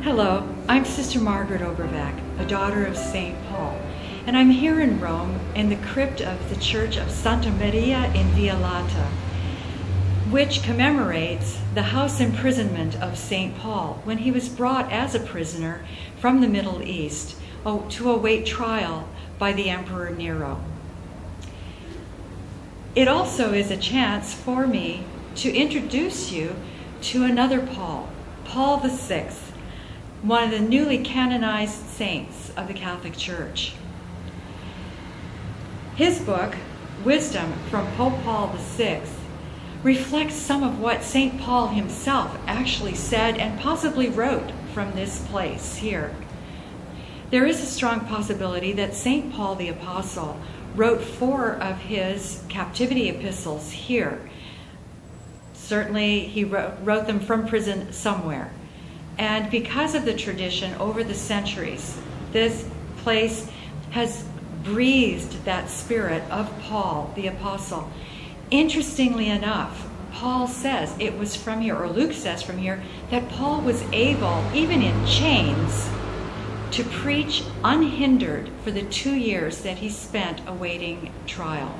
Hello, I'm Sr Margaret Obrovac, a daughter of St. Paul, and I'm here in Rome in the crypt of the Church of Santa Maria in Violata, which commemorates the house imprisonment of St. Paul when he was brought as a prisoner from the Middle East to await trial by the Emperor Nero. It also is a chance for me to introduce you to another Paul, Paul VI, one of the newly canonized saints of the Catholic Church. His book, Wisdom from Pope Paul VI, reflects some of what St. Paul himself actually said and possibly wrote from this place here. There is a strong possibility that St. Paul the Apostle wrote 4 of his captivity epistles here. Certainly he wrote them from prison somewhere. And because of the tradition over the centuries, this place has breathed that spirit of Paul the Apostle. Interestingly enough, Paul says it was from here, or Luke says from here, that Paul was able, even in chains, to preach unhindered for the 2 years that he spent awaiting trial.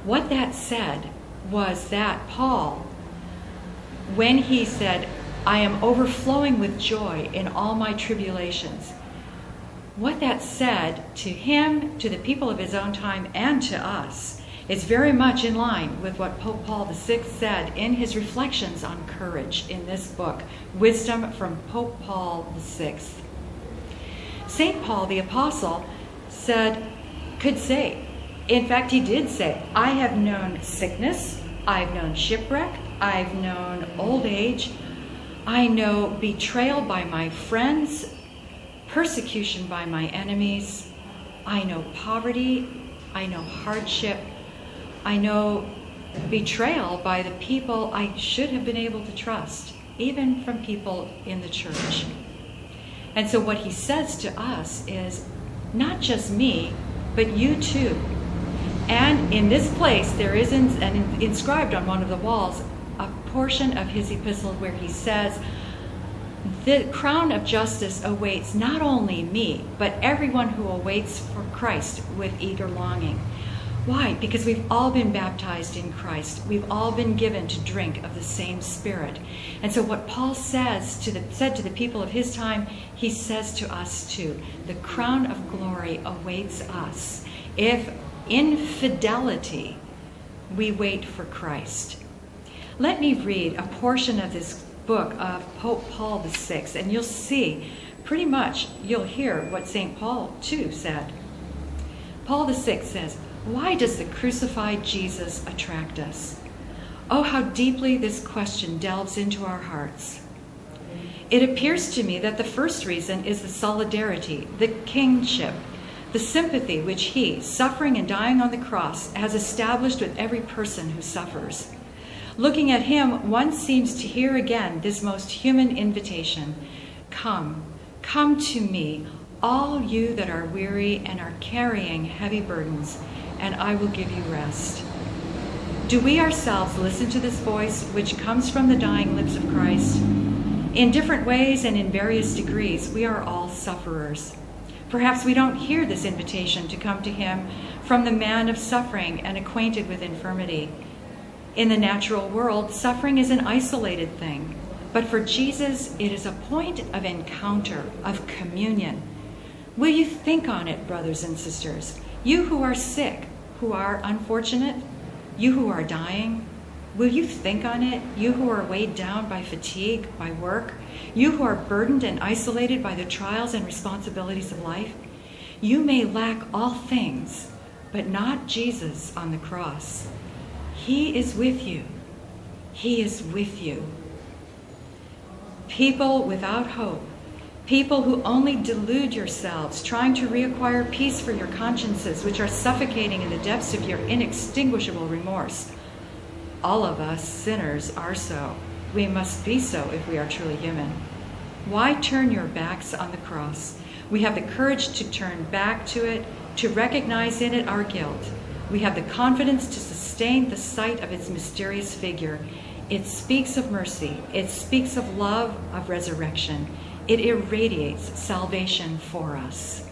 What that said was that Paul, when he said, "I am overflowing with joy in all my tribulations," what that said to him, to the people of his own time, and to us is very much in line with what Pope Paul VI said in his reflections on courage in this book, Wisdom from Pope Paul VI. St. Paul the Apostle could say, in fact he did say, "I have known sickness, I've known shipwreck, I've known old age, I know betrayal by my friends, persecution by my enemies, I know poverty, I know hardship, I know betrayal by the people I should have been able to trust, even from people in the church." And so what he says to us is, not just me, but you too. And in this place, there is inscribed on one of the walls a portion of his epistle where he says, "The crown of justice awaits not only me, but everyone who awaits for Christ with eager longing." Why? Because we've all been baptized in Christ. We've all been given to drink of the same Spirit. And so what Paul said to the people of his time, he says to us too. The crown of glory awaits us if in fidelity we wait for Christ. Let me read a portion of this book of Pope Paul VI, and you'll see, pretty much, you'll hear what St. Paul too said. Paul VI says, "Why does the crucified Jesus attract us? Oh, how deeply this question delves into our hearts. It appears to me that the first reason is the solidarity, the kingship, the sympathy which he, suffering and dying on the cross, has established with every person who suffers. Looking at him, one seems to hear again this most human invitation. Come, come to me, all you that are weary and are carrying heavy burdens, and I will give you rest." Do we ourselves listen to this voice which comes from the dying lips of Christ? In different ways and in various degrees, we are all sufferers. Perhaps we don't hear this invitation to come to him from the man of suffering and acquainted with infirmity. In the natural world, suffering is an isolated thing, but for Jesus, it is a point of encounter, of communion. Will you think on it, brothers and sisters? You who are sick, who are unfortunate, you who are dying, will you think on it? You who are weighed down by fatigue, by work, you who are burdened and isolated by the trials and responsibilities of life, you may lack all things, but not Jesus on the cross. He is with you. He is with you. People without hope, people who only delude yourselves, trying to reacquire peace for your consciences, which are suffocating in the depths of your inextinguishable remorse. All of us sinners are so. We must be so if we are truly human. Why turn your backs on the cross? We have the courage to turn back to it, to recognize in it our guilt. We have the confidence to sustain the sight of its mysterious figure. It speaks of mercy. It speaks of love, of resurrection. It irradiates salvation for us.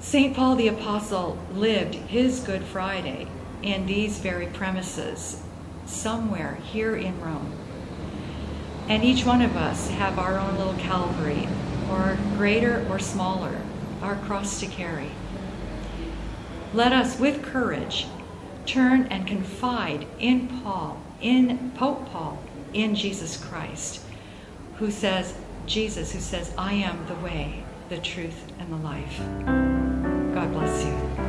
St. Paul the Apostle lived his Good Friday in these very premises, somewhere here in Rome. And each one of us have our own little Calvary, or greater or smaller, our cross to carry. Let us, with courage, turn and confide in Pope Paul, in Jesus Christ, who says, I am the way, the truth, and the life. God bless you.